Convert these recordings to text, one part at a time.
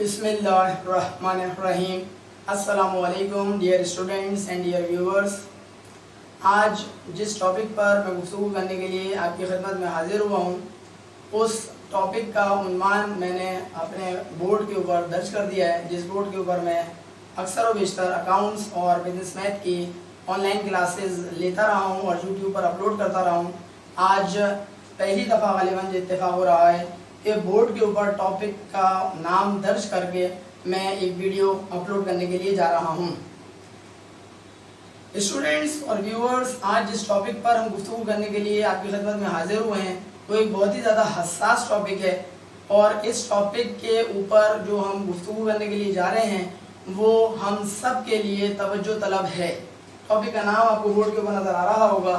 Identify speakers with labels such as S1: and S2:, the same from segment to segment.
S1: बिस्मिल्लाहिर्रहमानिर्रहीम। अस्सलामुअलैकुम dear students and dear viewers. आज जिस टॉपिक पर मैं गुफ्तगू करने के लिए आपकी खिदमत में हाजिर हुआ हूँ, उस टॉपिक का उन्वान मैंने अपने बोर्ड के ऊपर दर्ज कर दिया है, जिस बोर्ड के ऊपर मैं अक्सर व बेशतर अकाउंट्स और बिजनेस मैथ की ऑनलाइन क्लासेस लेता रहा हूँ और यूट्यूब पर अपलोड करता रहा हूँ। आज पहली दफ़ा गालिबन इत्तेफाक हो रहा है कि बोर्ड के ऊपर टॉपिक का नाम दर्ज करके मैं एक वीडियो अपलोड करने के लिए जा रहा हूँ। स्टूडेंट्स और व्यूअर्स, आज जिस टॉपिक पर हम गुफ्तगू करने के लिए आपकी खिदमत में हाजिर हुए हैं वो एक बहुत ही ज़्यादा हसास टॉपिक है और इस टॉपिक के ऊपर जो हम गुफ्तगू करने के लिए जा रहे हैं वो हम सब के लिए तवज्जो तलब है। टॉपिक का नाम आपको बोर्ड के ऊपर नज़र आ रहा होगा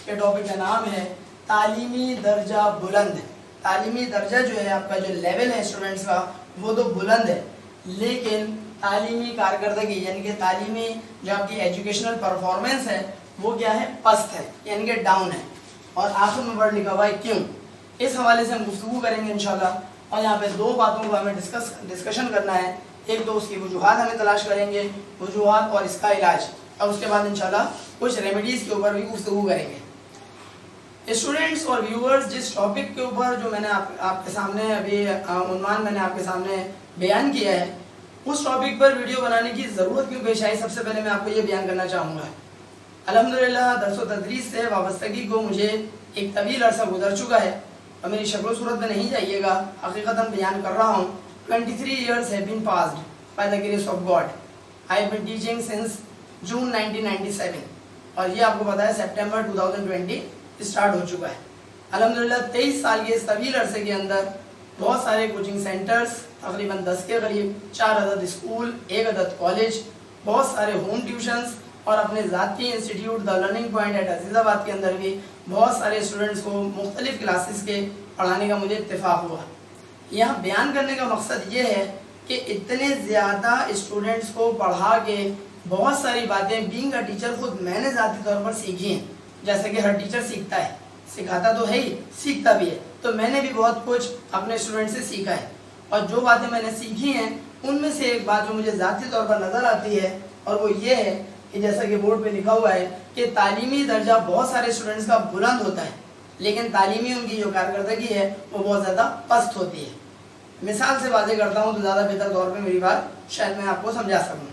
S1: कि टॉपिक का नाम है तालीमी दर्जा बुलंद। तालीमी दर्जा जो है, आपका जो लेवल है स्टूडेंट्स का, वो तो बुलंद है, लेकिन तालीमी कारकर्दगी यानी कि तालीमी जो आपकी एजुकेशनल परफॉर्मेंस है वो क्या है, पस्त है, यानी कि डाउन है। और आखिर में वर्ड लिखा हुआ है क्यों। इस हवाले से हम गुफ्तगू करेंगे इंशाल्लाह। और यहाँ पे दो बातों को हमें डिस्कशन करना है। एक तो उसकी वजूहात हमें तलाश करेंगे, वजूहात और इसका इलाज, और उसके बाद इंशाल्लाह कुछ रेमेडीज़ के ऊपर भी गुफ्तगू करेंगे। स्टूडेंट्स और व्यूअर्स, जिस टॉपिक के ऊपर जो मैंने आपके सामने अभी उन्वान मैंने आपके सामने बयान किया है, उस टॉपिक पर वीडियो बनाने की ज़रूरत क्यों पेश आई, सबसे पहले मैं आपको ये बयान करना चाहूँगा। अल्हम्दुलिल्लाह दर्स व तदरीस से वाबस्तगी को मुझे एक तवील अरसा गुजर चुका है और मेरी शक्ल सूरत में नहीं जाइएगा, हकीकतन बयान कर रहा हूँ। 23 years have been passed by the grace of God. I have been teaching since June 1997 और ये आपको पता है सितंबर 2020 स्टार्ट हो चुका है। अल्हम्दुलिल्लाह 23 साल के इस तवील अरसे के अंदर बहुत सारे कोचिंग सेंटर्स, तकरीबन 10 के करीब, 4 अदद स्कूल, 1 अदद कॉलेज, बहुत सारे होम ट्यूशन्स और अपने ज़ाती institute the learning point at Azizabad के अंदर भी बहुत सारे स्टूडेंट्स को मुख्तलिफ क्लासेस के पढ़ाने का मुझे इत्तेफाक हुआ। यहाँ बयान करने का मकसद ये है कि इतने ज़्यादा स्टूडेंट्स को पढ़ा के बहुत सारी बातें बीइंग अ टीचर खुद मैंने ज़ाती तौर पर सीखी हैं। जैसे कि हर टीचर सीखता है, सिखाता तो है ही, सीखता भी है, तो मैंने भी बहुत कुछ अपने स्टूडेंट से सीखा है। और जो बातें मैंने सीखी हैं उनमें से एक बात जो मुझे ज़ाती तौर पर नज़र आती है और वो ये है कि जैसा कि बोर्ड पे लिखा हुआ है कि तालीमी दर्जा बहुत सारे स्टूडेंट्स का बुलंद होता है, लेकिन तालीमी उनकी जो कारकर्दगी है वो बहुत ज़्यादा पस्त होती है। मिसाल से वाज़ेह करता हूँ तो ज़्यादा बेहतर तौर पर मेरी बात शायद मैं आपको समझा सकूँ।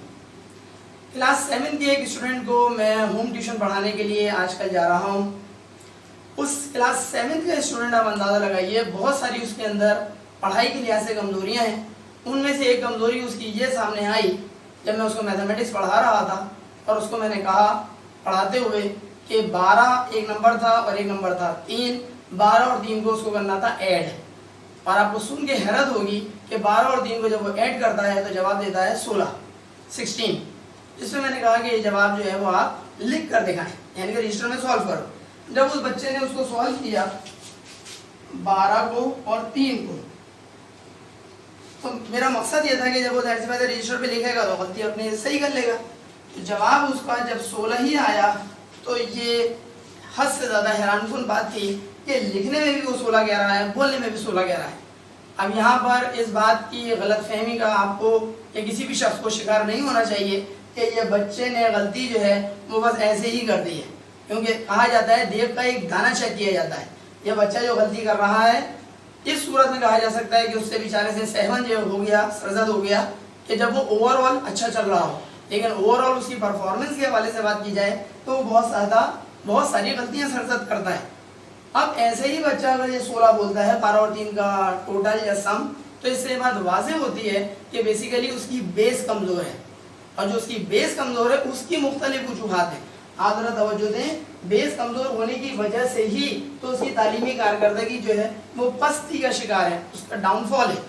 S1: क्लास 7 के एक स्टूडेंट को मैं होम ट्यूशन पढ़ाने के लिए आजकल जा रहा हूँ। उस क्लास 7 का स्टूडेंट आप अंदाज़ा लगाइए, बहुत सारी उसके अंदर पढ़ाई के लिहाज से कमज़ोरियाँ हैं। उनमें से एक कमज़ोरी उसकी ये सामने आई जब मैं उसको मैथमेटिक्स पढ़ा रहा था और उसको मैंने कहा पढ़ाते हुए कि 12 एक नंबर था और एक नंबर था 3, 12 और 3 को उसको करना था ऐड। और आपको सुन के हैरत होगी कि 12 और 3 को जब वो ऐड करता है तो जवाब देता है 16। इसमें मैंने कहा कि ये जवाब जो है वो आप लिख कर दिखाएं, यानी कि रजिस्टर में सॉल्व करो। जब उस बच्चे ने उसको सॉल्व किया 12 को और 3 को, तो मेरा मकसद ये था कि जब वो जाहिर सी बात है रजिस्टर पे लिखेगा तो गलती अपने सही कर लेगा। तो जवाब उसका जब 16 ही आया तो ये हद से ज़्यादा हैरानकुन बात थी कि लिखने में भी वो 16 कह रहा है, बोलने में भी 16 कह रहा है। अब यहाँ पर इस बात की गलतफहमी का आपको या किसी भी शख्स को शिकार नहीं होना चाहिए कि ये बच्चे ने गलती जो है वो बस ऐसे ही कर दी है, क्योंकि कहा जाता है देव का एक दाना चेक किया जाता है। ये बच्चा जो गलती कर रहा है इस सूरत में कहा जा सकता है कि उससे बेचारे से सहवन जो हो गया, सरजद हो गया कि जब वो ओवरऑल अच्छा चल रहा हो, लेकिन ओवरऑल उसकी परफॉर्मेंस के हवाले से बात की जाए तो वो बहुत सारी गलतियाँ सरजद करता है। अब ऐसे ही बच्चा अगर ये 16 बोलता है 12 और 3 का टोटल या सम, तो इससे बात वाज़ेह होती है कि बेसिकली उसकी बेस कमज़ोर है और जो उसकी बेस कमज़ोर है उसकी मुख्तलिफ वजूहात हैं। आप ज़रा तवज्जो दें, बेस कमज़ोर होने की वजह से ही तो उसकी तालीमी कारकर्दगी जो है वो पस्ती का शिकार है, उसका डाउनफॉल है।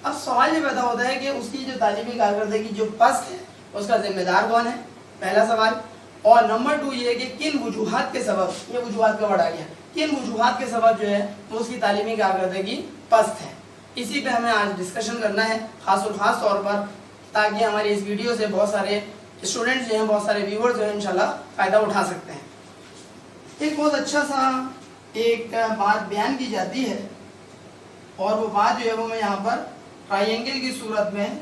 S1: अब सवाल ये पैदा होता है कि उसकी जो तालीमी कारकर्दगी जो पस्त है उसका जिम्मेदार कौन है, पहला सवाल। और नंबर 2 ये कि किन वजूहात के सबब, ये वजूहात का वर्ड आ गया, किन वजूहात के सबब जो है वो उसकी तालीमी कारकर्दगी पस्त है। इसी पे हमें आज डिस्कशन करना है ख़ास तौर पर, ताकि हमारी इस वीडियो से बहुत सारे स्टूडेंट्स जो हैं, बहुत सारे व्यूवर्स जो हैं इंशाल्लाह फ़ायदा उठा सकते हैं। एक बहुत अच्छा सा एक बात बयान की जाती है और वो बात जो है वो मैं यहाँ पर ट्रायंगल की सूरत में,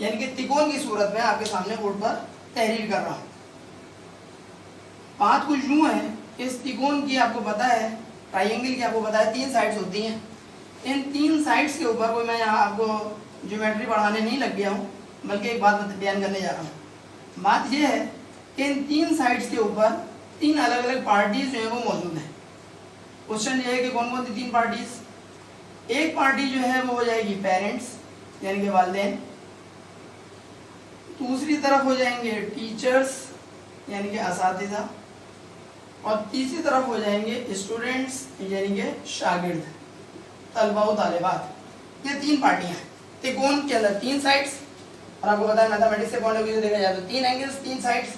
S1: यानी कि त्रिकोण की सूरत में आपके सामने बोर्ड पर तहरीर कर रहा हूँ। बात कुछ यूँ है, इस त्रिकोण की आपको पता है, ट्रायंगल की आपको पता है 3 साइड्स होती हैं। इन 3 साइड्स के ऊपर कोई मैं यहाँ आपको ज्योमेट्री पढ़ाने नहीं लग गया हूँ, बल्कि एक बात बयान करने जा रहा हूँ। बात यह है कि इन 3 साइड्स के ऊपर 3 अलग अलग पार्टीज जो है वो मौजूद हैं। क्वेश्चन ये है कि कौन कौन सी 3 पार्टीज। एक पार्टी जो है वो हो जाएगी पेरेंट्स, यानी कि वालिदैन। दूसरी तरफ हो जाएंगे टीचर्स, यानी कि असातिज़ा। और तीसरी तरफ हो जाएंगे स्टूडेंट्स, यानी कि शागिर्द, तलबा व तालिबात। ये 3 पार्टियां हैं त्रिकोण के अंदर, 3 साइड्स। और आपको पता है मैथमेटिक्स के पॉइंट ऑफ व्यू से देखा जाए तो 3 एंगल्स, 3 साइड्स।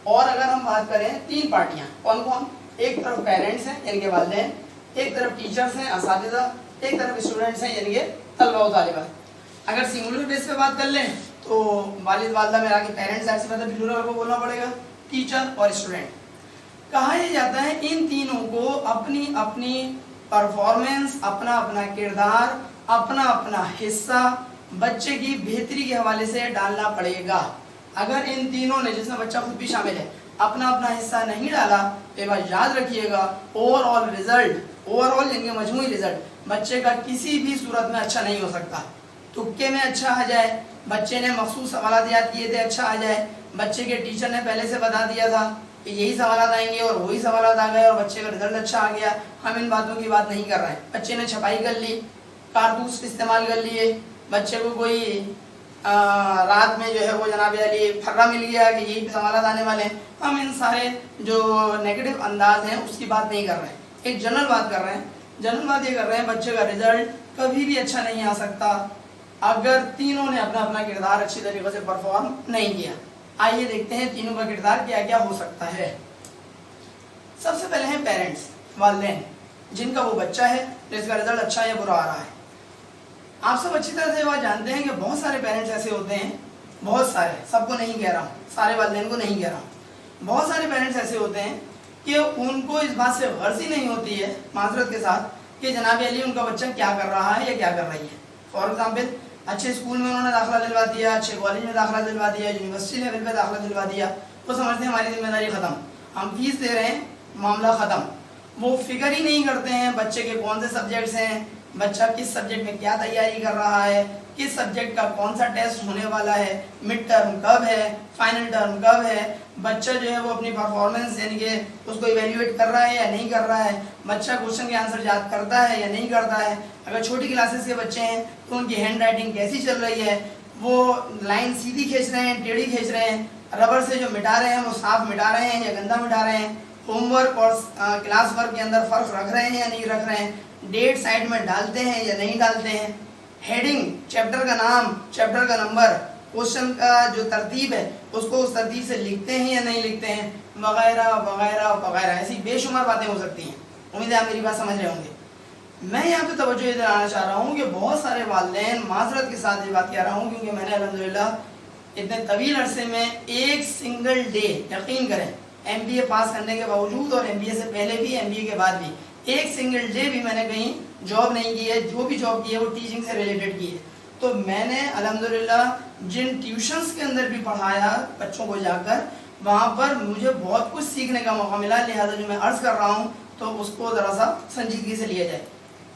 S1: और अगर हम बात करें 3 पार्टियां कौन कौन, एक तरफ पेरेंट्स हैं यानी कि वालिदैन, एक तरफ टीचर्स हैं असातिज़ा, एक तरफ स्टूडेंट्स हैं यानी कि तलबा व तालिबात। अगर सिंगुलर बेस पे बात कर लें तो वालिद वालदा में आके पेरेंट्स साइड से मतलब प्लूरल को बोलना पड़ेगा, टीचर और स्टूडेंट। कहा यह जाता है इन तीनों को अपनी अपनी परफॉर्मेंस, अपना अपना किरदार, अपना अपना हिस्सा बच्चे की बेहतरी के हवाले से डालना पड़ेगा। अगर इन तीनों ने, जिसमें बच्चा खुद भी शामिल है, अपना अपना हिस्सा नहीं डाला तो बात याद रखिएगा ओवरऑल रिजल्ट, ओवरऑल यानी मजमूई रिजल्ट बच्चे का किसी भी सूरत में अच्छा नहीं हो सकता। तुक्के में अच्छा आ जाए, बच्चे ने मखसूस सवाल याद किए थे अच्छा आ जाए, बच्चे के टीचर ने पहले से बता दिया था कि यही सवाल आएंगे और वही सवाल आ गए और बच्चे का रिजल्ट अच्छा आ गया, हम इन बातों की बात नहीं कर रहे हैं। बच्चे ने छपाई कर ली, कारतूस इस्तेमाल कर लिए, बच्चे को कोई रात में जो है वो जनाब अली फर्रा मिल गया कि यही सवाल आने वाले हैं, हम इन सारे जो नेगेटिव अंदाज हैं उसकी बात नहीं कर रहे हैं। एक जनरल बात कर रहे हैं। जनरल बात ये कर रहे हैं बच्चे का रिजल्ट कभी भी अच्छा नहीं आ सकता अगर तीनों ने अपना अपना किरदार अच्छी तरीके से परफॉर्म नहीं किया। आइए देखते हैं तीनों का किरदार क्या क्या हो सकता है। सबसे पहले हैं पेरेंट्स, वालिदैन, जिनका वो बच्चा है जिसका रिजल्ट अच्छा या बुरा आ रहा है। आप सब अच्छी तरह से बात जानते हैं कि बहुत सारे पेरेंट्स ऐसे होते हैं, बहुत सारे, सबको नहीं कह रहा हूँ, सारे वालिदैन को नहीं कह रहा हूँ, बहुत सारे पेरेंट्स ऐसे होते हैं कि उनको इस बात से गर्जी नहीं होती है माजरत के साथ कि जनाब अली उनका बच्चा क्या कर रहा है या क्या कर रही है। फॉर एग्जाम्पल, अच्छे स्कूल में उन्होंने दाखिला दिलवा दिया, अच्छे कॉलेज में दाखिला दिलवा दिया, यूनिवर्सिटी लेवल पे दाखिला दिलवा दिया, वो समझते हैं हमारी जिम्मेदारी ख़त्म, हम फीस दे रहे हैं, मामला ख़त्म। वो फिक्र ही नहीं करते हैं बच्चे के कौन से सब्जेक्ट्स हैं, बच्चा किस सब्जेक्ट में क्या तैयारी कर रहा है, किस सब्जेक्ट का कौन सा टेस्ट होने वाला है, मिड टर्म कब है, फाइनल टर्म कब है, बच्चा जो है वो अपनी परफॉर्मेंस यानी कि उसको इवेल्युएट कर रहा है या नहीं कर रहा है, बच्चा क्वेश्चन के आंसर याद करता है या नहीं करता है। अगर छोटी क्लासेस के बच्चे हैं तो उनकी हैंड राइटिंग कैसी चल रही है, वो लाइन सीधी खींच रहे हैं, टेढ़ी खींच रहे हैं, रबर से जो मिटा रहे हैं वो साफ मिटा रहे हैं या गंदा मिटा रहे हैं, होमवर्क और क्लास वर्क के अंदर फ़र्क रख रहे हैं या नहीं रख रहे हैं, डेट साइड में डालते हैं या नहीं डालते हैं, हेडिंग, चैप्टर का नाम, चैप्टर का नंबर, क्वेश्चन का जो तरतीब है उसको उस तरतीब से लिखते हैं या नहीं लिखते हैं, वगैरह वगैरह वगैरह। ऐसी बेशुमार बातें हो सकती हैं। उम्मीद है आप मेरी बात समझ रहे होंगे। मैं यहाँ पे तवज्जो ये दिलाना चाह रहा हूँ कि बहुत सारे वालिदैन, माजरत के साथ ये बात कह रहा हूँ क्योंकि मैंने अल्हम्दुलिल्लाह इतने तवील अरसे में एक सिंगल डे, यकीन करें, MBA पास करने के बावजूद और MBA से पहले भी, MBA के बाद भी, एक सिंगल डे भी मैंने कहीं जॉब नहीं की है। जो भी जॉब की है वो टीचिंग से रिलेटेड की है। तो मैंने अल्हम्दुलिल्लाह जिन ट्यूशन्स के अंदर भी पढ़ाया बच्चों को जाकर, वहाँ पर मुझे बहुत कुछ सीखने का मौका मिला। लिहाजा जो मैं अर्ज़ कर रहा हूँ तो उसको ज़रा सा संजीदगी से लिया जाए।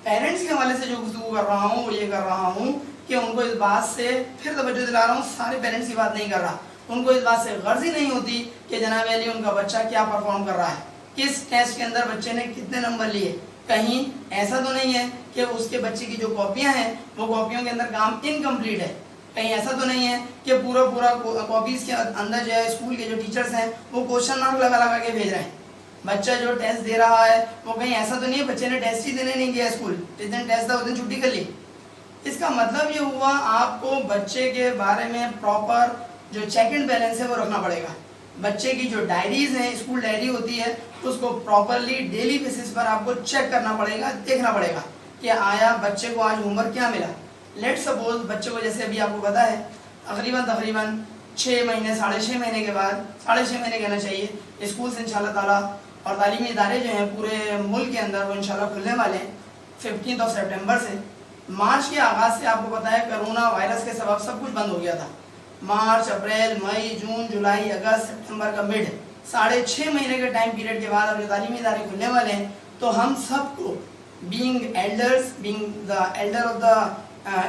S1: पेरेंट्स के हवाले से जो गुफ्तगू कर रहा हूँ वो ये कर रहा हूँ कि उनको इस बात से, फिर तवज्जो दिला रहा हूँ, सारे पेरेंट्स की बात नहीं कर रहा, उनको इस बात से गर्जी नहीं होती कि जनाब अली उनका बच्चा क्या परफॉर्म कर रहा है, किस टेस्ट के अंदर बच्चे ने कितने नंबर लिए। कहीं ऐसा तो नहीं है कि उसके बच्चे की जो कॉपियां हैं वो कॉपियों के अंदर काम इनकम्प्लीट है। कहीं ऐसा तो नहीं है कि पूरा कॉपीज के अंदर जो है स्कूल के जो टीचर्स हैं वो क्वेश्चन मार्क लगा लगा के भेज रहे हैं। बच्चा जो टेस्ट दे रहा है वो कहीं ऐसा तो नहीं है बच्चे ने टेस्ट ही देने नहीं गया स्कूल, जिस दिन टेस्ट था उस दिन छुट्टी कर ली। इसका मतलब ये हुआ आपको बच्चे के बारे में प्रॉपर जो चेक एंड बैलेंस है वो रखना पड़ेगा। बच्चे की जो डायरीज हैं, स्कूल डायरी होती है, उसको प्रॉपरली डेली बेसिस पर आपको चेक करना पड़ेगा, देखना पड़ेगा कि आया बच्चे को आज होमवर्क क्या मिला। लेट सपोज बच्चे को, जैसे अभी आपको पता है, तकरीबन 6 महीने, 6.5 महीने के बाद, 6.5 महीने कहना चाहिए, स्कूल से इंशाल्लाह ताला और तालीमी इदारे जो हैं पूरे मुल्क के अंदर वो इंशाल्लाह खुलने वाले हैं 15 सितंबर से। मार्च के आगाज से आपको पता है कोरोना वायरस के सबब सब कुछ बंद हो गया था। मार्च, अप्रैल, मई, जून, जुलाई, अगस्त, सितंबर का मिड 6.5 महीने के टाइम पीरियड के बाद अगर तालीमी इदारे खुलने वाले हैं तो हम सबको being elders, being the Elder of the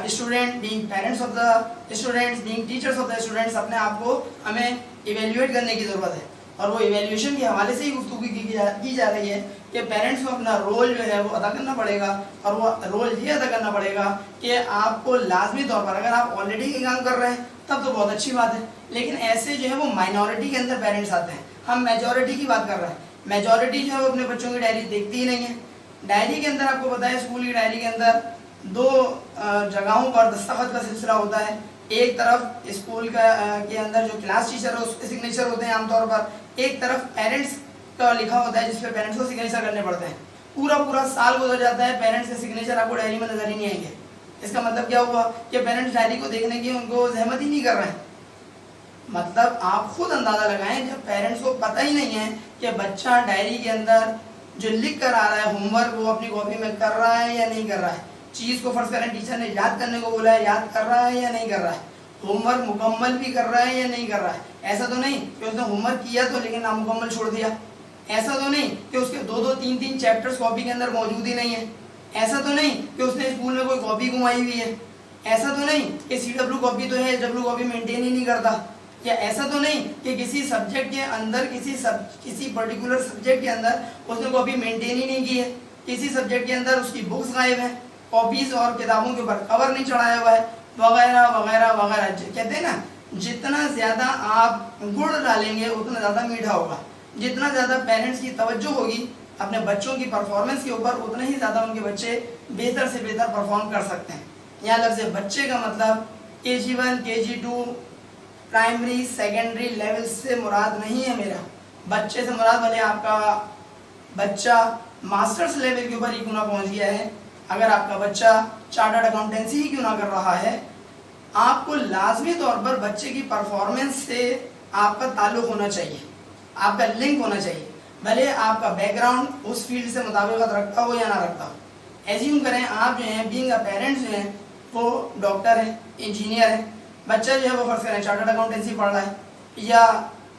S1: student, being parents of the students, being teachers of the students, अपने आप को हमें इवेल्युएट करने की ज़रूरत है। और वो इवेल्यूएशन के हवाले से ही गुफ्तगू की जा रही है कि पेरेंट्स को अपना रोल जो है वो अदा करना पड़ेगा। और वो रोल ये अदा करना पड़ेगा कि आपको लाजमी तौर पर, अगर आप ऑलरेडी ये काम कर रहे हैं तब तो बहुत अच्छी बात है, लेकिन ऐसे जो है वो माइनॉरिटी के अंदर पेरेंट्स आते हैं। हम मेजॉरिटी की बात कर रहे हैं। मेजॉरिटी जो है वो अपने बच्चों की डायरी देखती ही नहीं है। डायरी के अंदर आपको पता है स्कूल की डायरी के अंदर 2 जगहों पर दस्तखत का सिलसिला होता है। एक तरफ स्कूल के अंदर जो क्लास टीचर है उसके सिग्नेचर होते हैं आमतौर पर, एक तरफ पेरेंट्स का लिखा होता है जिस पे पेरेंट्स को सिग्नेचर करने पड़ते हैं। पूरा साल गुजर जाता है, पेरेंट्स के सिग्नेचर आपको डायरी में नजर ही नहीं आएंगे। इसका मतलब क्या हुआ कि पेरेंट्स डायरी को देखने की उनको जहमत ही नहीं कर रहे हैं। मतलब आप खुद अंदाजा लगाएं, जब पेरेंट्स को पता ही नहीं है कि बच्चा डायरी के अंदर जो लिख कर आ रहा है होमवर्क वो अपनी कॉपी में कर रहा है या नहीं कर रहा है, चीज़ को फर्ज करें टीचर ने याद करने को बोला है, याद कर रहा है या नहीं कर रहा है, होमवर्क मुकम्मल भी कर रहा है या नहीं कर रहा है। ऐसा तो नहीं कि उसने होमवर्क किया तो लेकिन नामुकम्मल छोड़ दिया। ऐसा तो नहीं कि उसके 2-2, 3-3 चैप्टर्स कॉपी के अंदर मौजूद ही नहीं है। ऐसा तो नहीं कि उसने स्कूल में कोई कॉपी घुमाई हुई है। ऐसा तो नहीं कि CW कॉपी तो है, SW कॉपी मेंटेन ही नहीं करता। या ऐसा तो नहीं कि किसी सब्जेक्ट के अंदर किसी पर्टिकुलर सब्जेक्ट के अंदर उसने कॉपी मेंटेन ही नहीं की है। किसी सब्जेक्ट के अंदर उसकी बुक्स गायब हैं, कॉपीज और किताबों के ऊपर कवर नहीं चढ़ाया हुआ है, वगैरह वगैरह वगैरह। कहते हैं ना, जितना ज़्यादा आप गुड़ डालेंगे उतना ज़्यादा मीठा होगा। जितना ज़्यादा पेरेंट्स की तवज्जो होगी अपने बच्चों की परफॉर्मेंस के ऊपर, उतना ही ज़्यादा उनके बच्चे बेहतर से बेहतर परफॉर्म कर सकते हैं। यहाँ लफ्ज़ बच्चे का मतलब KG1, KG2, primary secondary level से मुराद नहीं है। मेरा बच्चे से मुराद भले आपका बच्चा मास्टर्स लेवल के ऊपर ही क्यों ना पहुँच गया है, अगर आपका बच्चा चार्टर्ड अकाउंटेंसी ही क्यों ना कर रहा है, आपको लाजमी तौर पर बच्चे की परफॉर्मेंस से आपका ताल्लुक़ होना चाहिए, आपका लिंक होना चाहिए। भले आपका बैकग्राउंड उस फील्ड से मुताबिकत रखता हो या ना रखता हो। एज्यूम करें आप जो हैं बीइंग अ पेरेंट्स जो हैं वो डॉक्टर हैं, इंजीनियर हैं, बच्चा जो है वो फर्ज करें चार्टर्ड अकाउंटेंसी पढ़ रहा है, या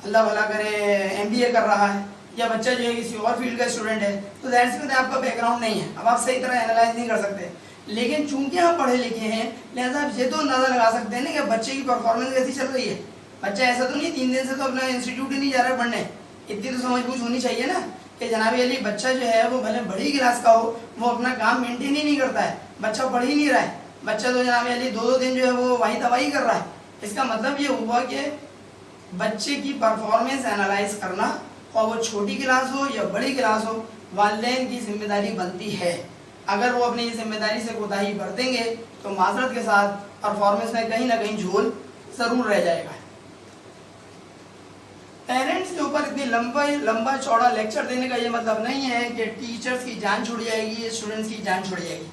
S1: अल्लाह भला करे MBA कर रहा है, या बच्चा जो है किसी और फील्ड का स्टूडेंट है, तो ज़ाहिर सी बात है आपका बैकग्राउंड नहीं है, अब आप सही तरह एनालाइज नहीं कर सकते। लेकिन चूंकि आप पढ़े लिखे हैं लिहाजा आप ये तो अंदाज़ा लगा सकते हैं ना कि बच्चे की परफॉर्मेंस कैसी चल रही है। बच्चा ऐसा तो नहीं 3 दिन से तो अपना इंस्टीट्यूट ही नहीं जा रहा है पढ़ने, इतनी तो समझबूझ होनी चाहिए ना कि जनाब अली बच्चा जो है वो भले बड़ी क्लास का हो, वो अपना काम मेंटेन ही नहीं करता है, बच्चा पढ़ ही नहीं रहा है, बच्चा तो जनाब अली 2-2 दिन जो है वो वही दवाई कर रहा है। इसका मतलब ये हुआ कि बच्चे की परफॉर्मेंस एनालाइज करना, और वो छोटी क्लास हो या बड़ी क्लास हो, वालिदैन की जिम्मेदारी बनती है। अगर वो अपनी जिम्मेदारी से कोताही बरतेंगे तो माजरत के साथ परफॉर्मेंस में कहीं ना कहीं झोल ज़रूर रह जाएगा। पेरेंट्स के ऊपर इतनी लंबा चौड़ा लेक्चर देने का ये मतलब नहीं है कि टीचर्स की जान छुड़ जाएगी, स्टूडेंट्स की जान छुड़ जाएगी।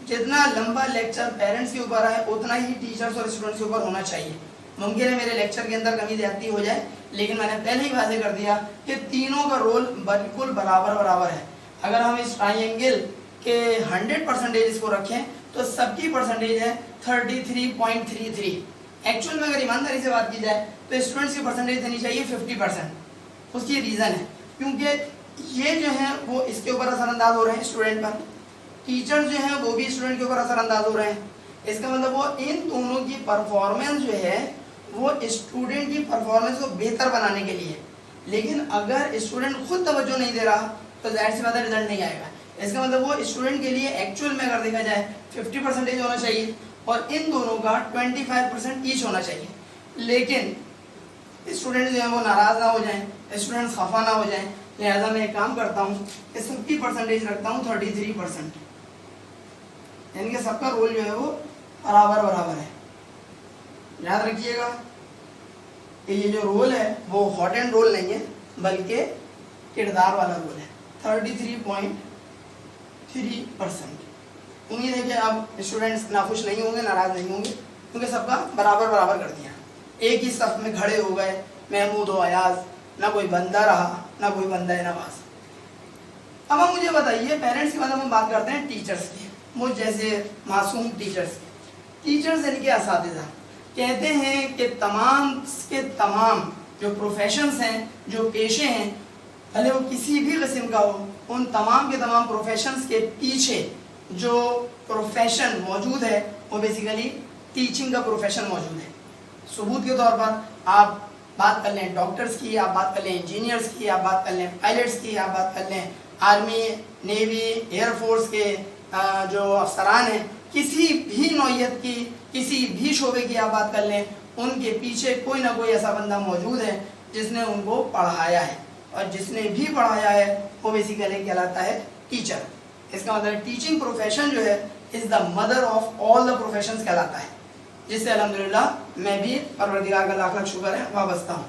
S1: जितना लंबा लेक्चर पेरेंट्स के ऊपर है उतना ही टीचर्स और स्टूडेंट्स के ऊपर होना चाहिए। मुमकिन है मेरे लेक्चर के अंदर कमी ज़्यादती हो जाए, लेकिन मैंने पहले ही वाज़ेह कर दिया कि तीनों का रोल बिल्कुल बराबर है। अगर हम इस ट्राइंगल के 100% इसको रखें तो सबकी परसेंटेज है 33.33। एक्चुअल में अगर ईमानदारी से बात की जाए तो स्टूडेंट्स की परसेंटेज देनी चाहिए 50%। उसकी रीज़न है क्योंकि ये जो है वो इसके ऊपर असरअंदाज हो रहे हैं स्टूडेंट पर, टीचर जो हैं वो भी स्टूडेंट के ऊपर असरअंदाज हो रहे हैं। इसका मतलब वो इन दोनों की परफॉर्मेंस जो है वो स्टूडेंट की परफॉर्मेंस को बेहतर बनाने के लिए। लेकिन अगर स्टूडेंट खुद तवज्जो नहीं दे रहा तो जाहिर सी बात है रिजल्ट नहीं आएगा। इसका मतलब वो स्टूडेंट के लिए एक्चुअल में अगर देखा जाए 50% होना चाहिए और इन दोनों का 25% ईच होना चाहिए। लेकिन स्टूडेंट जो है वो नाराज़ ना हो जाएं, स्टूडेंट खफा ना हो जाएं, लिहाजा मैं एक काम करता हूँ कि सबकी परसेंटेज रखता हूँ 33%, यानी कि सबका रोल जो है वो बराबर है। याद रखिएगा कि ये जो रोल है वो हॉट एंड रोल नहीं है बल्कि किरदार वाला रोल है। 33.3%। उम्मीद है कि आप स्टूडेंट्स नाखुश नहीं होंगे, नाराज़ नहीं होंगे, क्योंकि सबका बराबर कर दिया। एक ही सफ में खड़े हो गए महमूद और अयाज, ना कोई बंदा रहा ना कोई बंदा नवाज। अब हम मुझे बताइए पेरेंट्स के बाद हम बात करते हैं टीचर्स की। مجھ جیسے معصوم ٹیچرز یعنی کہ اساتذہ کہتے ہیں کہ تمام کے تمام جو پروفیشنز ہیں، جو پیشے ہیں، بھلے وہ کسی بھی قسم کا ہو، ان تمام کے تمام پروفیشنز کے پیچھے جو پروفیشن موجود ہے وہ بیسیکلی ٹیچنگ کا پروفیشن موجود ہے۔ ثبوت کے طور پر آپ بات کر لیں ڈاکٹرز کی، آپ بات کر لیں انجینئرز کی، آپ بات کر لیں پائلٹس کی، آپ بات کر لیں آرمی، نیوی، ایئر فورس کے جو افسران ہیں، کسی بھی نوعیت کی، کسی بھی شعبے کی آپ بات کر لیں، ان کے پیچھے کوئی نہ کوئی ایسا بندہ موجود ہے جس نے ان کو پڑھایا ہے، اور جس نے بھی پڑھایا ہے وہ بیسیکلی کہلاتا ہے ٹیچر۔ اس کا مطلب ٹیچنگ پروفیشن جو ہے is the mother of all the professions کہلاتا ہے، جس سے الحمدللہ میں بھی پروردگار کا لاکھ لاکھ شکر ہے وابستہ ہوں۔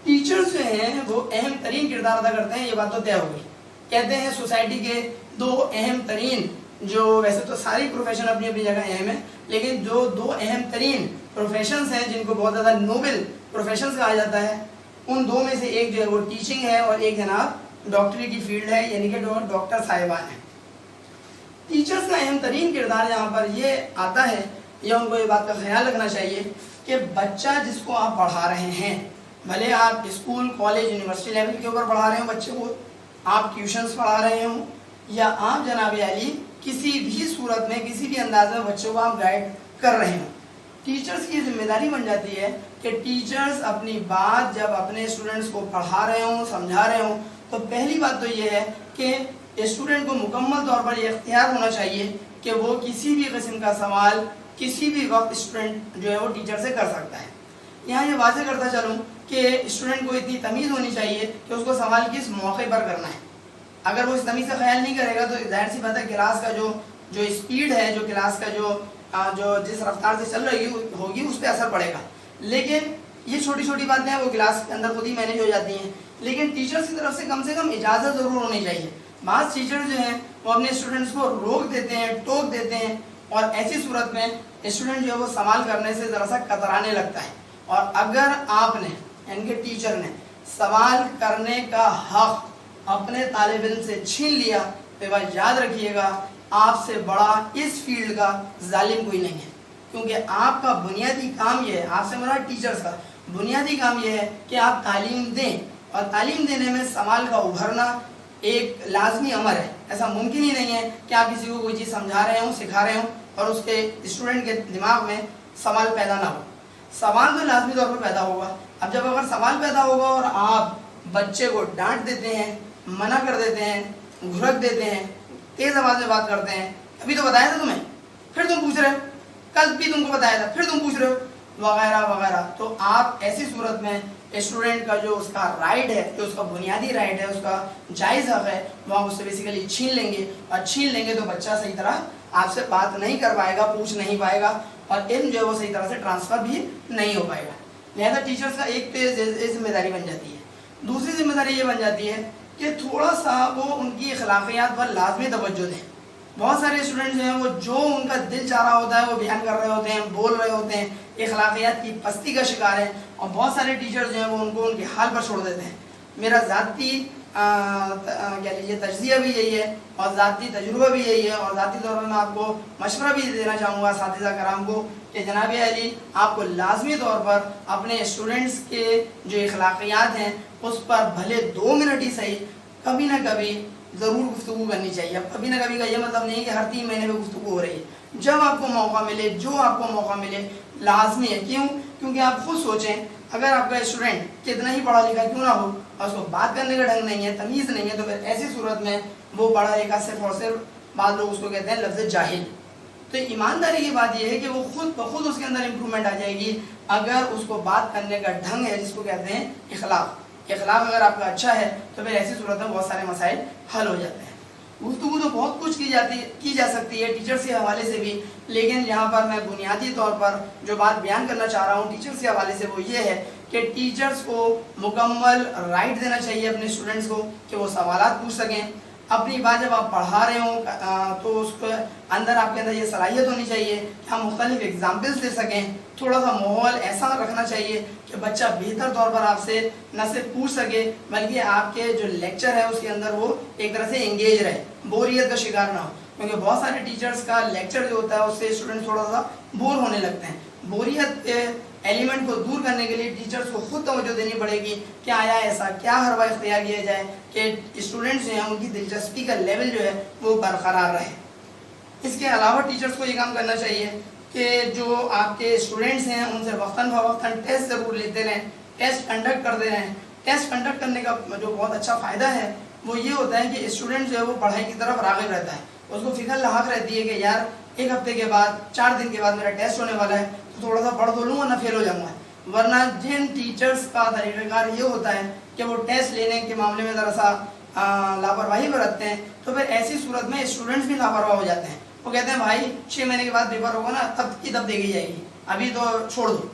S1: ٹیچرز جو ہیں وہ اہم ترین کردار ادا کرتے ہیں، یہ بات تو طے ہو گئی۔ کہتے ہیں سوسائٹی کے دو اہم ترین، جو ویسے تو ساری پروفیشن اپنی اپنی جگہ اہم ہے، لیکن جو دو اہم ترین پروفیشنز ہیں جن کو بہت زیادہ نوبل پروفیشنز کہا جاتا ہے، ان دو میں سے ایک جو ہے وہ ٹیچنگ ہے، اور ایک جناب ڈاکٹری کی فیلڈ ہے، یعنی کہ جو ڈاکٹر صاحبان ہیں۔ ٹیچرز کا اہم ترین کردار یہاں پر یہ آتا ہے، یا ان کو یہ بات کا خیال رکھنا چاہیے کہ بچہ جس کو آپ پڑھا رہے ہیں، بھلے آپ اسکول، کالج، یونیورسٹی لیول کے اوپر پڑھا رہے ہوں بچے کو، آپ ٹیوشنز پڑھا رہے ہوں، یا آپ جناب علی کسی بھی صورت میں کسی بھی انداز میں بچوں کو آپ گائیڈ کر رہے ہوں، ٹیچرز کی ذمہ داری بن جاتی ہے کہ ٹیچرز اپنی بات جب اپنے اسٹوڈنٹس کو پڑھا رہے ہوں، سمجھا رہے ہوں، تو پہلی بات تو یہ ہے کہ اسٹوڈنٹ کو مکمل طور پر یہ اختیار ہونا چاہیے کہ وہ کسی بھی قسم کا سوال کسی بھی وقت اسٹوڈنٹ جو ہے وہ ٹیچر سے کر سکتا ہے۔ یہاں یہ واضح کرتا چلوں کہ اسٹوڈنٹ کو اتنی تمیز ہونی چاہیے کہ اس کو سوال کس موقع پر کرنا ہے۔ اگر وہ اس تمیز کا خیال نہیں کرے گا تو ظاہر سی بات ہے کلاس کا جو اسپیڈ ہے، جو کلاس کا جو جس رفتار سے چل رہی ہوگی اس پہ اثر پڑے گا۔ لیکن یہ چھوٹی چھوٹی باتیں ہیں وہ کلاس کے اندر خود ہی مینیج ہو جاتی ہیں، لیکن ٹیچرز کی طرف سے کم اجازت ضرور ہونی چاہیے۔ بعض ٹیچر جو ہیں وہ اپنے اسٹوڈنٹس کو روک دیتے ہیں، ٹوک دیتے ہیں، اور ایسی صورت میں اسٹوڈنٹ جو ہے وہ سوال کرنے سے ذرا سا کترانے لگتا ہے، اور اگر آپ نے یعنی کہ ٹیچر نے سوال کرنے کا حق اپنے طالب علم سے چھین لیا تو بات یاد رکھیے گا آپ سے بڑا اس فیلڈ کا ظالم کوئی نہیں ہے، کیونکہ آپ کا بنیادی کام یہ ہے، آپ سے مراد ٹیچرز کا بنیادی کام یہ ہے کہ آپ تعلیم دیں، اور تعلیم دینے میں سوال کا ابھرنا ایک لازمی امر ہے۔ ایسا ممکن ہی نہیں ہے کہ آپ کسی کو کوئی چیز سمجھا رہے ہوں، سکھا رہے ہوں اور اس کے اسٹوڈنٹ کے دماغ میں سوال پیدا نہ ہو۔ سوال تو لازمی طور پر پیدا ہوگا۔ اب جب اگر سوال پیدا ہوگا اور آپ بچے کو ڈانٹ دیتے ہیں، منع کر دیتے ہیں، گھرک دیتے ہیں، تیز آواز میں بات کرتے ہیں، ابھی تو بتایا تھا تمہیں، پھر تم پوچھ رہے ہو، کل بھی تم کو بتایا تھا، پھر تم پوچھ رہے ہو، وغیرہ وغیرہ، تو آپ ایسی صورت میں اسٹوڈنٹ کا جو اس کا رائٹ ہے، جو اس کا بنیادی رائٹ ہے، اس کا جائز حق ہے، وہ آپ اس سے بیسیکلی چھین لیں گے، اور چھین لیں گے تو بچہ صحیح طرح آپ سے بات نہیں کر پائے گا، پوچھ نہیں پائے گا، اور علم جو ہے وہ صحیح طرح سے ٹرانسفر بھی نہیں ہو پائے گا۔ لہذا ٹیچرز کا ایک تو ذمہ داری بن جاتی ہے۔ دوسری ذمہ داری یہ بن جاتی ہے کہ تھوڑا سا وہ ان کی اخلاقیات پر لازمی توجہ دیں۔ بہت سارے اسٹوڈنٹ جو ہیں وہ جو ان کا دل چاہ رہا ہوتا ہے وہ بیان کر رہے ہوتے ہیں، بول رہے ہوتے ہیں، اخلاقیات کی پستی کا شکار ہیں، اور بہت سارے ٹیچر جو ہیں وہ ان کو ان کے حال پر چھوڑ دیتے ہیں۔ میرا ذاتی کیا لیجیے تجزیہ بھی یہی ہے، اور ذاتی تجربہ بھی یہی ہے، اور ذاتی طور پر میں آپ کو مشورہ بھی دینا چاہوں گا اساتذہ کرام کو کہ جناب علی آپ کو لازمی طور پر اپنے اسٹوڈنٹس کے جو اخلاقیات ہیں اس پر بھلے 2 منٹ ہی صحیح کبھی نہ کبھی ضرور گفتگو کرنی چاہیے۔ اب کبھی نہ کبھی کا یہ مطلب نہیں کہ ہر 3 مہینے میں گفتگو ہو رہی ہے، جب آپ کو موقع ملے، جو آپ کو موقع ملے لازمی ہے۔ کیوں؟ کیونکہ آپ خود سوچیں اگر آپ کا اسٹوڈنٹ کتنا ہی پڑھا لکھا کیوں نہ ہو اور اس کو بات کرنے کا ڈھنگ نہیں ہے، تمیز نہیں ہے، تو پھر ایسی صورت میں وہ پڑھا لکھا صرف اور صرف بعض لوگ اس کو کہتے ہیں لفظ جاہل۔ تو ایمانداری کی بات یہ ہے کہ وہ خود بخود اس کے اندر امپرومنٹ آ جائے گی اگر اس کو بات کرنے کا ڈھنگ ہے، جس کو کہتے ہیں اخلاق۔ اخلاق اگر آپ کا اچھا ہے تو پھر ایسی صورت میں بہت سارے مسائل حل ہو جاتے ہیں۔ گفتگو تو بہت کچھ کی جا سکتی ہے ٹیچرز کے حوالے سے بھی، لیکن یہاں پر میں بنیادی طور پر جو بات بیان کرنا چاہ رہا ہوں ٹیچرز کے حوالے سے وہ یہ ہے کہ ٹیچرز کو مکمل رائٹ دینا چاہیے اپنے اسٹوڈنٹس کو کہ وہ سوالات پوچھ سکیں۔ اپنی بات جب آپ پڑھا رہے ہوں تو اس کے اندر آپ کے اندر یہ صلاحیت ہونی چاہیے کہ ہم مختلف ایگزامپلس دے سکیں۔ تھوڑا سا ماحول ایسا رکھنا چاہیے کہ بچہ بہتر طور پر آپ سے نہ صرف پوچھ سکے بلکہ آپ کے جو لیکچر ہے اس کے اندر وہ ایک طرح سے انگیج رہے، بوریت کا شکار نہ ہو۔ क्योंकि बहुत सारे टीचर्स का लेक्चर जो होता है उससे स्टूडेंट थोड़ा सा बोर होने लगते हैं। बोरियत एलिमेंट को दूर करने के लिए टीचर्स को खुद तवज्जो देनी पड़ेगी कि आया ऐसा क्या हरवा इख्तियार किया जाए कि स्टूडेंट्स जो हैं उनकी दिलचस्पी का लेवल जो है वो बरकरार रहे। इसके अलावा टीचर्स को ये काम करना चाहिए कि जो आपके स्टूडेंट्स हैं उनसे वक्तन फ़वक्तन टेस्ट ज़रूर लेते रहें, टेस्ट कंडक्ट करते रहें। टेस्ट कंडक्ट करने का जो बहुत अच्छा फ़ायदा है वो ये होता है कि स्टूडेंट जो है वो पढ़ाई की तरफ राग़िब रहता है, उसको फ़िक्र लाहक रहती है कि यार एक हफ्ते के बाद 4 दिन के बाद मेरा टेस्ट होने वाला है तो थोड़ा सा पढ़ तो लूँगा ना फेल हो जाऊँगा। वरना जिन टीचर्स का तरीक़ाकार ये होता है कि वो टेस्ट लेने के मामले में ज़रा सा लापरवाही बरतते हैं तो फिर ऐसी सूरत में स्टूडेंट्स भी लापरवाह हो जाते हैं। वो कहते हैं भाई 6 महीने के बाद पेपर होगा ना तब की तब देखी जाएगी, अभी तो छोड़ दो।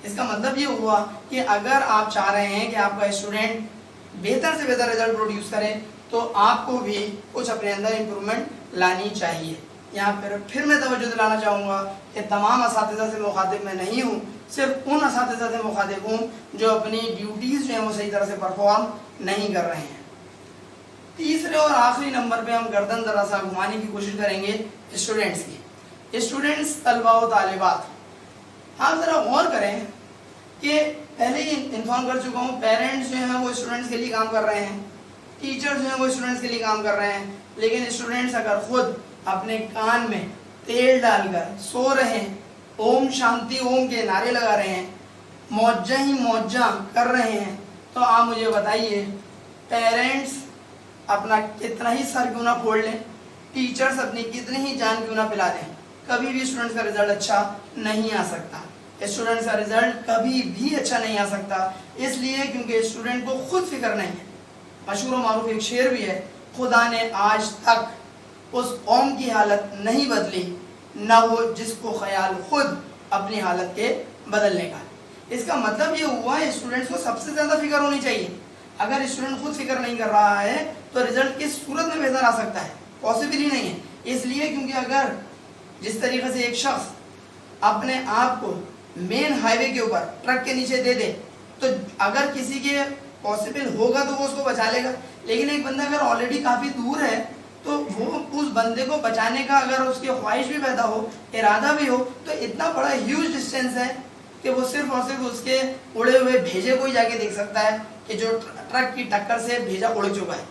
S1: इसका मतलब ये हुआ कि अगर आप चाह रहे हैं कि आपका स्टूडेंट बेहतर से बेहतर रिजल्ट प्रोड्यूस करे तो आपको भी कुछ अपने अंदर इम्प्रूवमेंट लानी चाहिए। यहाँ पर फिर मैं तवज्जो दिलाना चाहूँगा कि तमाम असातिज़ा से मुखातिब मैं नहीं हूँ, सिर्फ उन असातिज़ा से मुखातिब हूँ जो अपनी ड्यूटीज़ जो हैं वो सही तरह से परफॉर्म नहीं कर रहे हैं। तीसरे और आखिरी नंबर पे हम गर्दन ज़रा सा घुमाने की कोशिश करेंगे स्टूडेंट्स की। स्टूडेंट्स, तलबा व तालिबात, आप ज़रा गौर करें कि पहले ही इन्फॉर्म कर चुका हूँ, पेरेंट्स जो हैं वो स्टूडेंट्स के लिए काम कर रहे हैं, टीचर्स जो हैं वो स्टूडेंट्स के लिए काम कर रहे हैं, लेकिन स्टूडेंट्स अगर खुद अपने कान में तेल डालकर सो रहे हैं, ओम शांति ओम के नारे लगा रहे हैं, मौजा ही मौजा कर रहे हैं, तो आप मुझे बताइए पेरेंट्स अपना कितना ही सर क्यों ना फोड़ लें, टीचर्स अपनी कितनी ही जान क्यों ना पिला दें, कभी भी स्टूडेंट्स का रिजल्ट अच्छा नहीं आ सकता। स्टूडेंट्स का रिजल्ट कभी भी अच्छा नहीं आ सकता, इसलिए क्योंकि स्टूडेंट को खुद फिक्र नहीं है। मशहूर व मारूफ एक शेर भी है, खुदा ने आज तक उस कौम की हालत नहीं बदली न वो जिसको ख्याल खुद अपनी हालत के बदलने का। इसका मतलब ये हुआ स्टूडेंट्स को सबसे ज़्यादा फिक्र होनी चाहिए। अगर स्टूडेंट खुद फिक्र नहीं कर रहा है तो रिजल्ट किस सूरत में बेहतर आ सकता है, पॉसिबल ही नहीं है। इसलिए क्योंकि अगर जिस तरीके से एक शख्स अपने आप को मेन हाईवे के ऊपर ट्रक के नीचे दे दे तो अगर किसी के पॉसिबल होगा तो वो उसको बचा लेगा, लेकिन एक बंदा अगर ऑलरेडी काफ़ी दूर है तो वो उस बंदे को बचाने का अगर उसकी ख्वाहिश भी पैदा हो, इरादा भी हो, तो इतना बड़ा ह्यूज डिस्टेंस है कि वो सिर्फ और सिर्फ उसके उड़े हुए भेजे को ही जाके देख सकता है कि जो ट्रक की टक्कर से भेजा उड़ चुका है।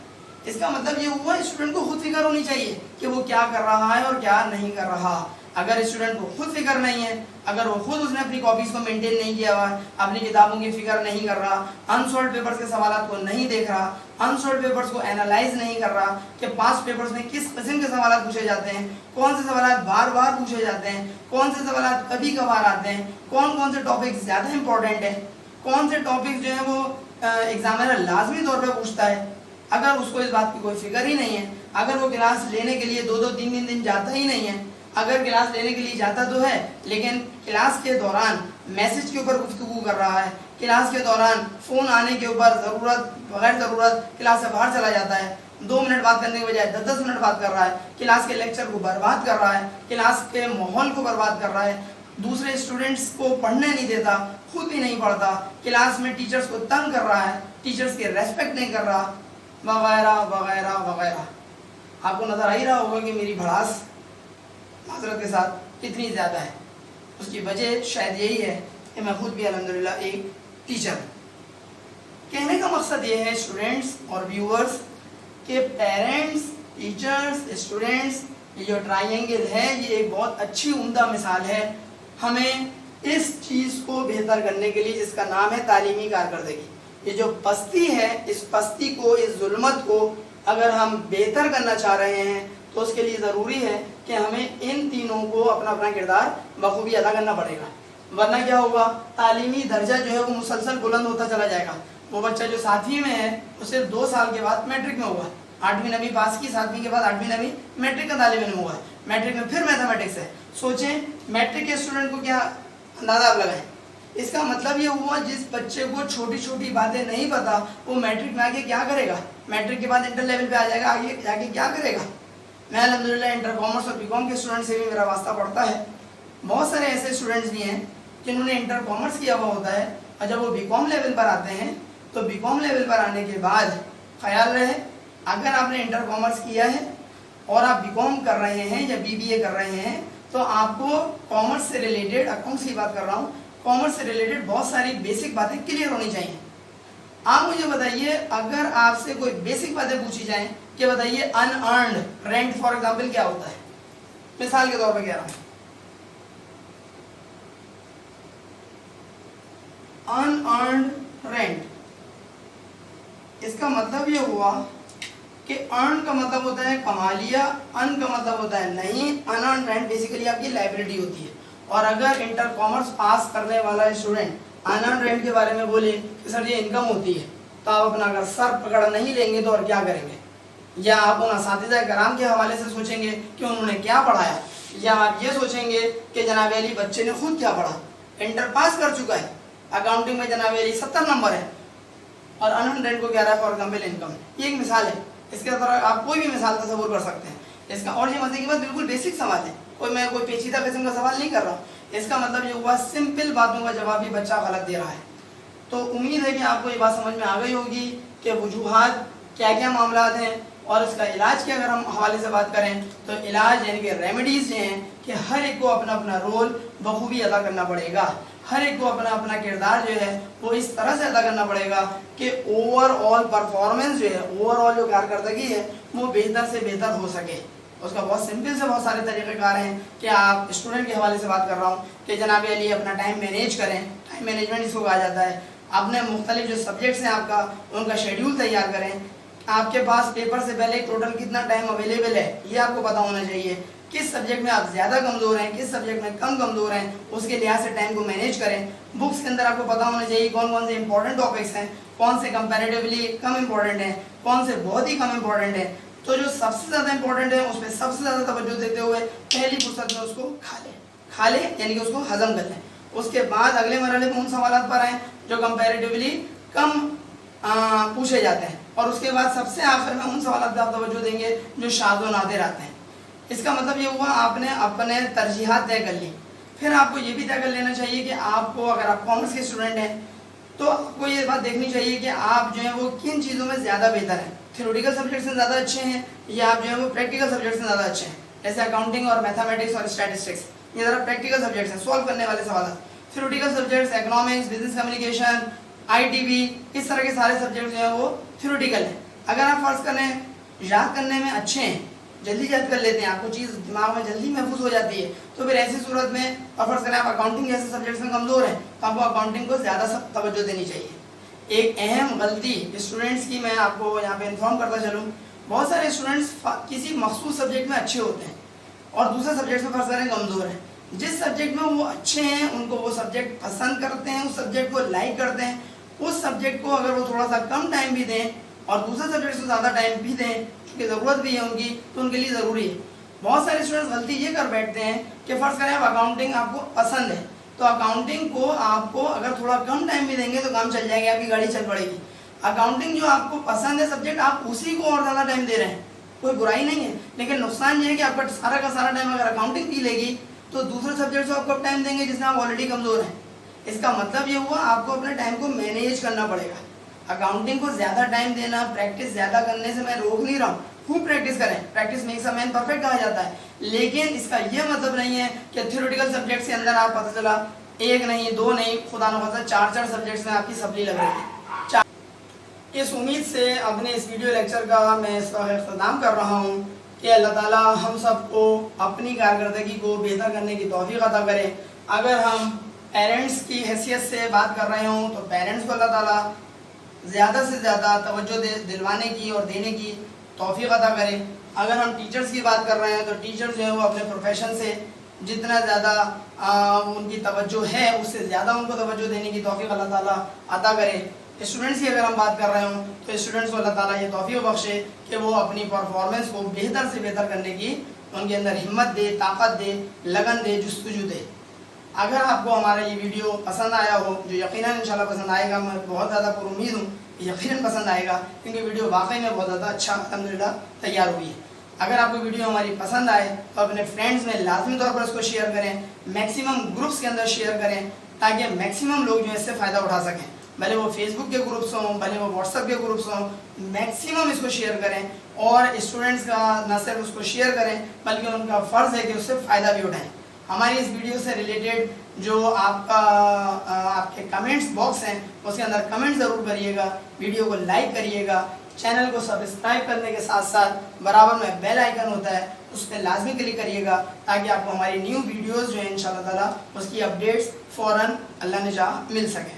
S1: इसका मतलब ये हुआ स्टूडेंट को खुद फिक्र होनी चाहिए कि वो क्या कर रहा है और क्या नहीं कर रहा। अगर स्टूडेंट को खुद फिक्र नहीं है, अगर वो खुद उसने अपनी कॉपीज़ को मेंटेन नहीं किया हुआ, अपनी किताबों की फिक्र नहीं कर रहा, अनसॉल्व पेपर्स के सवालात को नहीं देख रहा, अनसॉल्व पेपर्स को एनालाइज नहीं कर रहा कि पास्ट पेपर्स में किस किस्म के सवालात पूछे जाते हैं, कौन से सवालात बार बार पूछे जाते हैं, कौन से सवालात कभी कभार आते हैं, कौन कौन से टॉपिक ज़्यादा इंपॉर्टेंट है, कौन से टॉपिक जो है वो एग्जामिनर लाजमी तौर पर पूछता है। अगर उसको इस बात की कोई फिक्र ही नहीं है, अगर वो क्लास लेने के लिए 2-2 3-3 दिन जाता ही नहीं है, अगर क्लास लेने के लिए जाता तो है लेकिन क्लास के दौरान मैसेज के ऊपर गुफ्तगू कर रहा है, क्लास के दौरान फ़ोन आने के ऊपर ज़रूरत बगैर ज़रूरत क्लास से बाहर चला जाता है, 2 मिनट बात करने के बजाय 10-10 मिनट बात कर रहा है, क्लास के लेक्चर को बर्बाद कर रहा है, क्लास के माहौल को बर्बाद कर रहा है, दूसरे स्टूडेंट्स को पढ़ने नहीं देता, खुद भी नहीं पढ़ता, क्लास में टीचर्स को तंग कर रहा है, टीचर्स के रेस्पेक्ट नहीं कर रहा, वगैरह वगैरह वगैरह। आपको नज़र आ ही रहा होगा कि मेरी भड़ास माज़रत के साथ कितनी ज़्यादा है। उसकी वजह शायद यही है कि मैं खुद भी अल्हम्दुलिल्लाह एक टीचर हूँ। कहने का मकसद ये है स्टूडेंट्स और व्यूअर्स के पेरेंट्स, टीचर्स, स्टूडेंट्स, ये जो ट्रायंगल है ये एक बहुत अच्छी उम्दा मिसाल है। हमें इस चीज़ को बेहतर करने के लिए, इसका नाम है तालीमी कारकर्दगी। ये जो पस्ती है, इस पस्ती को, इस जुल्मत को अगर हम बेहतर करना चाह रहे हैं तो उसके लिए ज़रूरी है कि हमें इन तीनों को अपना अपना किरदार बखूबी अदा करना पड़ेगा। वरना क्या होगा, तालीमी दर्जा जो है वो मुसलसल बुलंद होता चला जाएगा। वो बच्चा जो 7वीं में है वो सिर्फ 2 साल के बाद मैट्रिक में होगा, 8वीं 9वीं पास की, 7वीं के बाद 8वीं 9वीं मैट्रिक का तालिब इल्म हुआ है, मैट्रिक में फिर मैथमेटिक्स है। सोचें मैट्रिक के स्टूडेंट को क्या अंदाज़ा आप लगाएं। इसका मतलब ये हुआ जिस बच्चे को छोटी छोटी बातें नहीं पता वो मैट्रिक में आके क्या करेगा, मैट्रिक के बाद इंटर लेवल पे आ जाएगा, आगे जाके क्या करेगा। मैं अल्हम्दुलिल्लाह इंटर कॉमर्स और बीकॉम के स्टूडेंट से भी मेरा वास्ता पड़ता है। बहुत सारे ऐसे स्टूडेंट्स भी हैं जिन्होंने इंटर कॉमर्स किया हुआ होता है और जब वो बीकॉम लेवल पर आते हैं तो बीकॉम लेवल पर आने के बाद ख्याल रहे अगर आपने इंटर कॉमर्स किया है اور آپ BCom کر رہے ہیں یا BBA کر رہے ہیں تو آپ کو کامرس سے ریلیٹڈ، اکاؤنٹس کی بات کر رہا ہوں، کامرس سے ریلیٹڈ بہت ساری بیسک باتیں کلیئر ہونی چاہیے۔ آپ مجھے بتائیے اگر آپ سے کوئی بیسک باتیں پوچھی جائیں کہ بتائیے ان ارنڈ رینٹ فار ایگزامپل کیا ہوتا ہے، مثال کے طور پہ کہہ رہا ہوں، ان ارنڈ رینٹ، اس کا مطلب یہ ہوا کہ ارن کا مطلب ہوتا ہے کما لیا، ان کا مطلب ہوتا ہے نہیں، ان ارنڈ رینٹ بیسیکلی آپ کی لائبلٹی ہوتی ہے۔ اور اگر انٹر کامرس پاس کرنے والا اسٹوڈنٹ ان ارنڈ رینٹ کے بارے میں بولے کہ سر یہ انکم ہوتی ہے، تو آپ اپنا اگر سر پکڑ نہیں لیں گے تو اور کیا کریں گے؟ یا آپ ان اساتذہ کرام کے حوالے سے سوچیں گے کہ انہوں نے کیا پڑھایا، یا آپ یہ سوچیں گے کہ جناب علی بچے نے خود کیا پڑھا، انٹر پاس کر چکا ہے، اکاؤنٹنگ میں جناب علی 70 نمبر ہے اور ان ارنڈ رینٹ کو کہہ رہا ہے فار ایگزامپل انکم۔ یہ ایک مثال ہے، اس کے طرح آپ کوئی بھی مثال تصور کر سکتے ہیں اس کا۔ اور یہ مزے کی بات بالکل بیسک سوال ہے، میں کوئی پیچیدہ قسم کا سوال نہیں کر رہا ہوں، اس کا مطلب یہ ہوا سمپل باتوں کا جواب بھی بچہ غلط دے رہا ہے۔ تو امید ہے کہ آپ کو یہ بات سمجھ میں آ گئی ہوگی کہ وجوہات کیا کیا معاملات ہیں، اور اس کا علاج کی اگر ہم حوالے سے بات کریں تو علاج یعنی کہ ریمیڈیز یہ ہیں کہ ہر ایک کو اپنا اپنا رول بخوبی ادا کرنا پڑے گا، ہر ایک کو اپنا اپنا کردار جو ہے وہ اس طرح سے ادا کرنا پڑے گا کہ اوور آل پرفارمنس جو ہے، اوور آل جو کارکردگی ہے وہ بہتر سے بہتر ہو سکے۔ اس کا بہت سمپل سے بہت سارے طریقہ کار ہیں کہ آپ اسٹوڈنٹ کے حوالے سے بات کر رہا ہوں کہ جناب علی اپنا ٹائم مینیج کریں، ٹائم مینجمنٹ اس کو کہا جاتا ہے، اپنے مختلف جو سبجیکٹس ہیں آپ کا ان کا شیڈیول تیار کریں، آپ کے پاس پیپر سے پہلے ٹوٹل کتنا ٹائم اویلیبل ہے یہ آپ کو پتا ہونا چاہیے، کس سبجیکٹ میں آپ زیادہ کمزور ہیں، کس سبجیکٹ میں کم کمزور ہیں، اس کے لحاظ سے ٹائم کو مینیج کریں۔ بکس کے اندر آپ کو پتا ہونا چاہیے کون کون سے امپورٹنٹ ٹاپکس ہیں، کون سے کمپیریٹیولی کم امپورٹنٹ ہیں، کون سے بہت ہی کم امپورٹنٹ ہیں۔ تو جو سب سے زیادہ امپورٹنٹ ہے اس پہ سب سے زیادہ توجہ دیتے ہوئے پہلی فرصت میں اس کو کھا لیں یعنی کہ اس کو ہضم کر لیں۔ اس کے بعد اگلے مرحلے میں ان سوالات پر آئیں جو کمپیریٹیولی کم پوچھے جاتے ہیں، اور اس کے بعد سب سے آخر میں ان سوالات پہ آپ توجہ دیں گے جو شاذ و نادر آتے ہیں۔ اس کا مطلب یہ ہوا آپ نے اپنے ترجیحات طے کر لی۔ پھر آپ کو یہ بھی طے کر لینا چاہیے کہ آپ کو، اگر آپ کامرس کے اسٹوڈنٹ ہیں تو آپ کو یہ بات دیکھنی چاہیے کہ آپ جو ہیں وہ کن چیزوں میں زیادہ بہتر ہیں، تھیوریٹیکل سبجیکٹ سے زیادہ اچھے ہیں یا آپ جو ہیں وہ پریکٹیکل سبجیکٹ سے زیادہ اچھے ہیں، جیسے اکاؤنٹنگ اور میتھمیٹکس اور اسٹیٹسٹکس، یہ ذرا پریکٹیکل سبجیکٹس ہیں، سولو کرنے والے سوالات۔ Theoretical subjects economics, business communication, ITB، اس طرح کے سارے سبجیکٹ جو ہیں وہ تھیوریٹیکل ہیں۔ اگر آپ فرض کریں یاد کرنے میں اچھے ہیں، جلدی یاد کر لیتے ہیں، آپ کو چیز دماغ میں جلدی محفوظ ہو جاتی ہے، تو پھر ایسی صورت میں اور فرض کریں آپ اکاؤنٹنگ جیسے سبجیکٹس میں کمزور ہیں تو آپ کو اکاؤنٹنگ کو زیادہ توجہ دینی چاہیے۔ ایک اہم غلطی اسٹوڈنٹس کی میں آپ کو یہاں پہ انفارم کرتا چلوں، بہت سارے اسٹوڈنٹس کسی مخصوص سبجیکٹ میں اچھے ہوتے ہیں اور دوسرے سبجیکٹ میں فرض کریں کمزور ہیں۔ جس سبجیکٹ میں وہ اچھے ہیں ان کو وہ سبجیکٹ پسند کرتے ہیں، اس سبجیکٹ کو لائک کرتے ہیں، اس سبجیکٹ کو اگر وہ تھوڑا سا کم ٹائم بھی دیں اور دوسرے سبجیکٹ سے زیادہ ٹائم بھی دیں کیونکہ ضرورت بھی ہے ان کی، تو ان کے لیے ضروری ہے۔ بہت سارے اسٹوڈنٹس غلطی یہ کر بیٹھتے ہیں کہ فرض کریں اب اکاؤنٹنگ آپ کو پسند ہے تو اکاؤنٹنگ کو آپ کو اگر تھوڑا کم ٹائم بھی دیں گے تو کام چل جائے گا، آپ کی گاڑی چل پڑے گی۔ اکاؤنٹنگ جو آپ کو پسند ہے سبجیکٹ، آپ اسی کو اور زیادہ ٹائم دے رہے ہیں، کوئی برائی نہیں ہے، لیکن نقصان یہ ہے کہ آپ کا سارا ٹائم اگر اکاؤنٹنگ پی لے گی تو دوسرے سبجیکٹ سے آپ کو ٹائم دیں گے جس میں آپ آلریڈی کمزور ہیں۔ اس کا مطلب یہ ہوا آپ کو اپنے ٹائم کو مینیج کرنا پڑے گا۔ اکاؤنٹنگ کو زیادہ ٹائم دینا، پریکٹس زیادہ کرنے سے میں روک نہیں رہا ہوں، خوب پریکٹس کریں، practice makes a man perfect کہا جاتا ہے، لیکن اس کا یہ مطلب نہیں ہے کہ تھیوریٹیکل سبجیکٹس کے اندر آپ پتہ چلا ایک نہیں، دو نہیں، خدا نخواستہ 4 سبجیکٹس میں آپ کی سپلی لگ رہی ہے۔ اس امید سے اپنے اس ویڈیو لیکچر کا میں اس وقت اختتام کر رہا ہوں کہ اللہ تعالیٰ ہم سب کو اپنی کارکردگی کو بہتر کرنے کی توفیق عطا کرے۔ اگر ہم پیرنٹس کی حیثیت سے بات کر رہے ہوں تو پیرنٹس کو اللہ تعالیٰ زیادہ سے زیادہ توجہ دلوانے کی اور دینے کی توفیق عطا کرے۔ اگر ہم ٹیچرز کی بات کر رہے ہیں تو ٹیچرز جو ہیں وہ اپنے پروفیشن سے جتنا زیادہ ان کی توجہ ہے اس سے زیادہ ان کو توجہ دینے کی توفیق اللہ تعالیٰ عطا کرے۔ اسٹوڈنٹس کی اگر ہم بات کر رہے ہوں تو اسٹوڈنٹس کو اللہ تعالیٰ یہ توفیق بخشے کہ وہ اپنی پرفارمنس کو بہتر سے بہتر کرنے کی ان کے اندر ہمت دے، طاقت دے، لگن دے، جستجو دے۔ اگر آپ کو ہمارا یہ ویڈیو پسند آیا ہو، جو یقیناً انشاءاللہ پسند آئے گا، میں بہت زیادہ پر امید ہوں یقیناً پسند آئے گا کیونکہ ویڈیو واقعی میں بہت زیادہ اچھا الحمدللہ تیار ہوئی ہے۔ اگر آپ کو ویڈیو ہماری پسند آئے تو اپنے فرینڈز میں لازمی طور پر اس کو شیئر کریں، میکسیمم گروپس کے اندر شیئر کریں تاکہ میکسیمم لوگ جو اس سے فائدہ اٹھا سکیں۔ भले वो फेसबुक के ग्रुप्स हों, भले वो व्हाट्सएप के ग्रुप्स हों, मैक्सिमम इसको शेयर करें और स्टूडेंट्स का न सिर्फ उसको शेयर करें बल्कि उनका फ़र्ज़ है कि उससे फ़ायदा भी उठाएं। हमारी इस वीडियो से रिलेटेड जो आपके कमेंट्स बॉक्स हैं उसके अंदर कमेंट ज़रूर करिएगा, वीडियो को लाइक करिएगा, चैनल को सब्सक्राइब करने के साथ साथ बराबर में बेल आइकन होता है उस पर लाजमी क्लिक करिएगा ताकि आपको हमारी न्यू वीडियोस जो है इंशाअल्लाह ताला उसकी अपडेट्स फ़ौरन अल्लाह ने चाहा मिल सकें।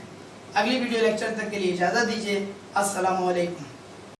S1: अगली वीडियो लेक्चर तक के लिए इजाज़त दीजिए। अस्सलामु अलैकुम।